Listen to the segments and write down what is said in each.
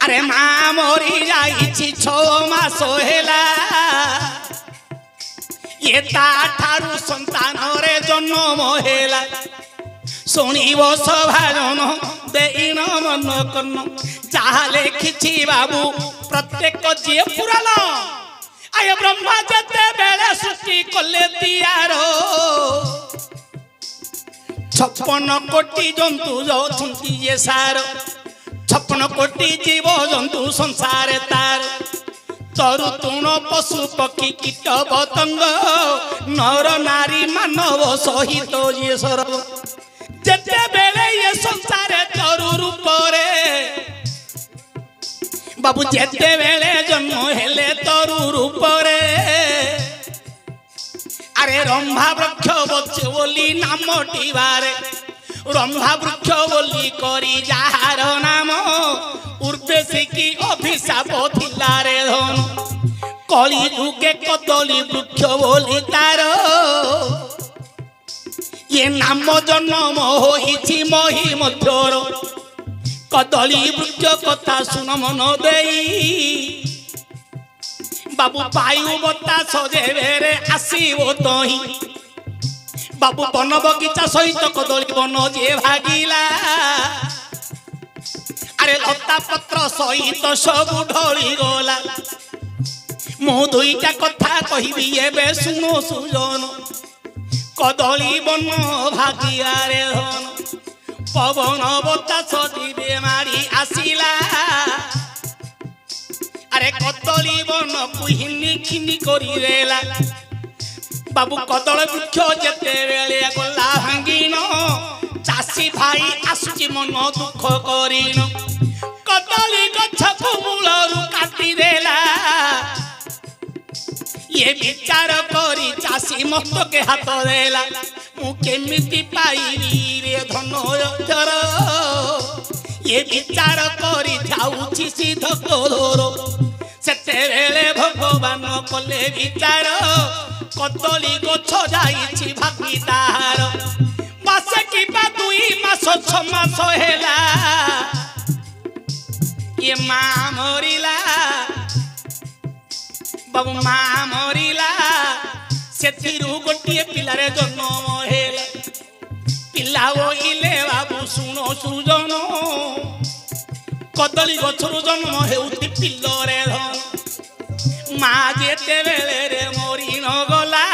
अरे माँ मोरी जाइछि 6 मास हेला ये ताठारु संतान रे जन्म हेला शुणव सभाजन देन मन कर्ण जहा लेखिछि बाबू प्रत्येक जी पुराण आय ब्रह्मा जते बेले सृष्टि कले दियारो 56 कोटी जंतु जो ये सार 56 कोटी जीव जंतु संसार तार तरु तृण पशु पक्षी कीट पतंग नर नारी मानव सहित ये सरब जेते बेले ये संसार तरु रूप रे बाबू जेते बेले जन्म हेले तरु रूप रे अरे रंभा वृक्ष बच्चे बोली नाम टीबारे रंभा वृक्ष बोली करी जहार नाम उर्वेशी की अभिशाप थिला रे धन कली जुगे कदली वृक्ष बोली तार ये नाम जन्म होइछि मही मध्यर कदली वृक्ष कथा सुन मन देई बाबू पायु बतास जेबेरे आसीबो तही बाबू बन बगीचा सहित कदली बन जे भागिला अरे लता पत्र सहित सब ढली गला मु दुईटा कथा कहिबी एबे सुनो सुजन कदली बन भागिया रे धन पवन बतास दिबे मारी आसिला अरे कदली बन कुहिनी खिनी करी देला बाबू कदल वृक्ष जेते बेले गला भांगिन चासी भाई आसुची मन दुख करिन कदली गछ को मूलरु काटी देला ये विचार करी चासी मस्त के हाथ देला मु केमिति पाइबी रे धन अक्षर ये विचार करी जाउछि सिद्ध कोधरो सेते बेले भगवान कले विचार कदली गछ जाइछि भागी तार मासे कि 2 मास 6 मास हेला ये माँ मरिला बाबू माँ मरिला सेथिरु गोटिए पिलारे जन्म हेला पिला होइले बाबू सुनो सुजन कदली गछरु जन्म हेउति पिलरे धन माँ जेते बेले रे मरी न गला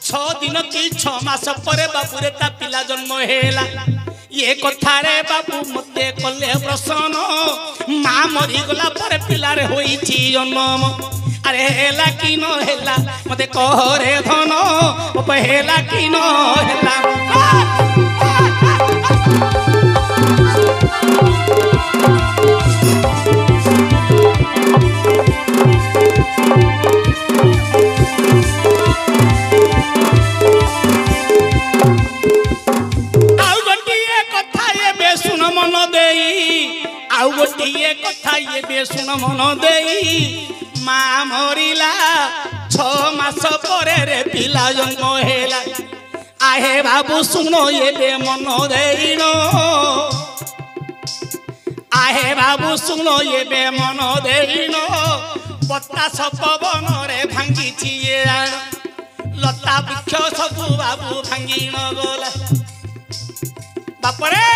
6 दिन कि 6 मास परे बाबू रे ता पिला जन्म हेला ये कथा रे बाबू मते कले प्रश्न माँ मरी गला परे पिला रे होइछि जन्म अरे हेला कि न हेला मते कह रे धन हेला कि न हेला गोटिए कथा ये बेसुन मन देई माँ मरिला 6 मास परे रे पिला जन्म हेला आहे बाबू सुनो ये बे मन देइन आहे बाबू सुनो ये बे मन देइन बतास पवन रे भांगी छिए लता वृक्ष सब बाबू भांगी न गला बापरे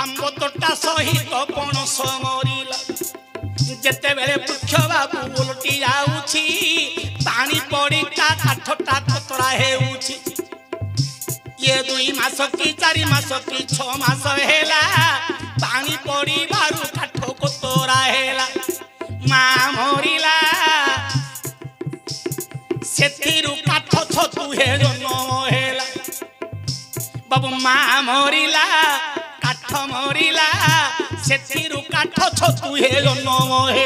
आंब तोटा सहित पणस मरिला जेते बेले वृक्ष बाबू उलटी जाउछि पानी पड़ी का काठटा कतरा हेउछि ये 2 मास की 4 मास की 6 मास हेला पानी पड़ी बारू काठ कतरा हेला माँ मरिला सेथिरु काठ छतु हे जन्म हेला बाबू माँ मरिला काठ मरिला सेथिरु काठ छतु हे जन्म हे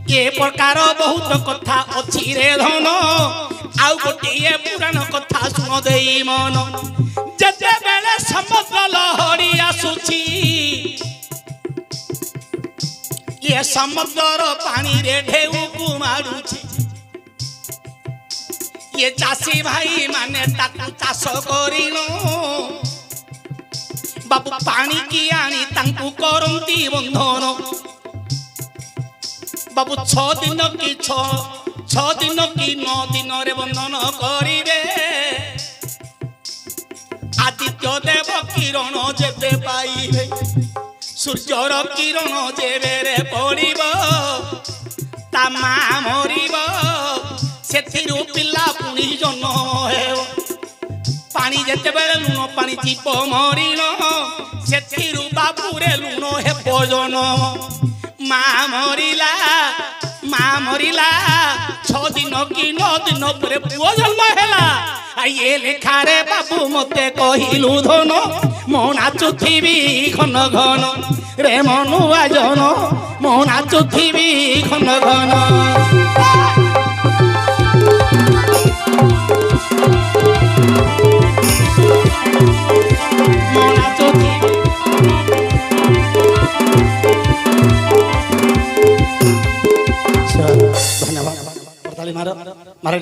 ये प्रकार बहुत कथा अछि रे धन आउ गोटिए पुराण कथा सुन देई मन जेते बेले समुद्र लहरी आसुछि ये समुद्र पानी रे ढेउ को मारुछि ये चासी भाई माने ताकू चाष करिनो बाबू पानी की आनी तांकु करंती बंधन बाबू 6 दिन की 6 दिन की 9 दिन रे बंधन करिवे आदित्य देव किरण जेबे पाइबे सूर्यर किरण जेबे रे पड़िब ता मां मरिब सेथिरु पिला पुणी जन्म हेब पानी जेते बेले लुण पानी जीव मरिण सेथिरु बाबूरे लुण हेब जन्म मां मरिला 6 दिन की 9 दिन पर पुओ जन्म हेला ये लेखा रे बाबू मते कहिलु धन मो नाचुथिबी घन घन रे मनुआ जन मो नाचुथिबी घन घन मो नाचुथिबी धन्यवाद मारो